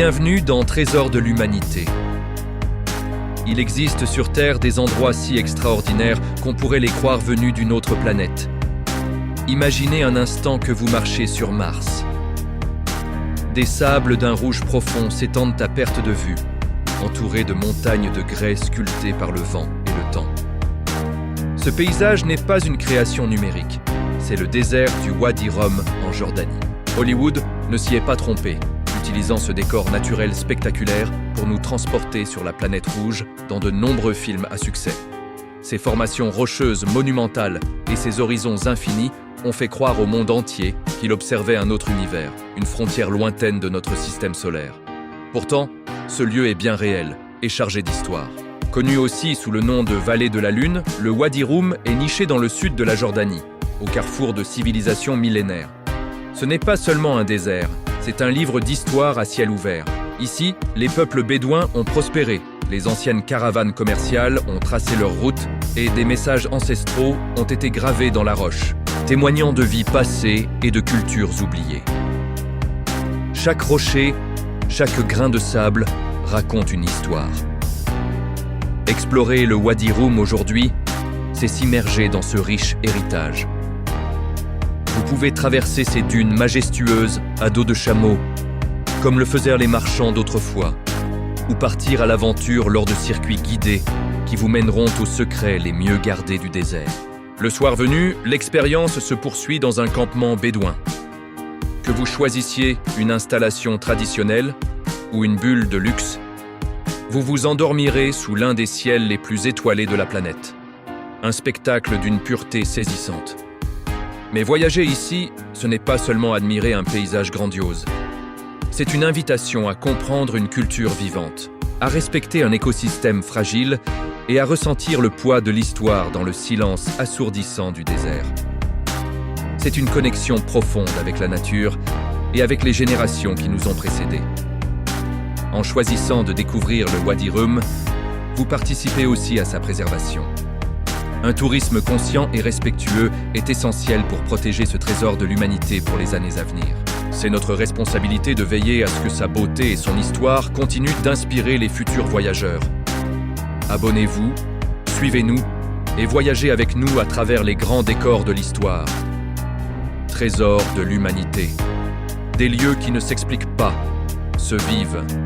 Bienvenue dans Trésor de l'humanité. Il existe sur Terre des endroits si extraordinaires qu'on pourrait les croire venus d'une autre planète. Imaginez un instant que vous marchez sur Mars. Des sables d'un rouge profond s'étendent à perte de vue, entourés de montagnes de grès sculptées par le vent et le temps. Ce paysage n'est pas une création numérique, c'est le désert du Wadi Rum en Jordanie. Hollywood ne s'y est pas trompé, utilisant ce décor naturel spectaculaire pour nous transporter sur la planète rouge dans de nombreux films à succès. Ces formations rocheuses monumentales et ces horizons infinis ont fait croire au monde entier qu'il observait un autre univers, une frontière lointaine de notre système solaire. Pourtant, ce lieu est bien réel et chargé d'histoire. Connu aussi sous le nom de Vallée de la Lune, le Wadi Rum est niché dans le sud de la Jordanie, au carrefour de civilisations millénaires. Ce n'est pas seulement un désert, c'est un livre d'histoire à ciel ouvert. Ici, les peuples bédouins ont prospéré, les anciennes caravanes commerciales ont tracé leur route et des messages ancestraux ont été gravés dans la roche, témoignant de vies passées et de cultures oubliées. Chaque rocher, chaque grain de sable raconte une histoire. Explorer le Wadi Rum aujourd'hui, c'est s'immerger dans ce riche héritage. Vous pouvez traverser ces dunes majestueuses à dos de chameau, comme le faisaient les marchands d'autrefois, ou partir à l'aventure lors de circuits guidés qui vous mèneront aux secrets les mieux gardés du désert. Le soir venu, l'expérience se poursuit dans un campement bédouin. Que vous choisissiez une installation traditionnelle ou une bulle de luxe, vous vous endormirez sous l'un des ciels les plus étoilés de la planète. Un spectacle d'une pureté saisissante. Mais voyager ici, ce n'est pas seulement admirer un paysage grandiose. C'est une invitation à comprendre une culture vivante, à respecter un écosystème fragile et à ressentir le poids de l'histoire dans le silence assourdissant du désert. C'est une connexion profonde avec la nature et avec les générations qui nous ont précédés. En choisissant de découvrir le Wadi Rum, vous participez aussi à sa préservation. Un tourisme conscient et respectueux est essentiel pour protéger ce trésor de l'humanité pour les années à venir. C'est notre responsabilité de veiller à ce que sa beauté et son histoire continuent d'inspirer les futurs voyageurs. Abonnez-vous, suivez-nous et voyagez avec nous à travers les grands décors de l'histoire. Trésor de l'humanité. Des lieux qui ne s'expliquent pas, se vivent.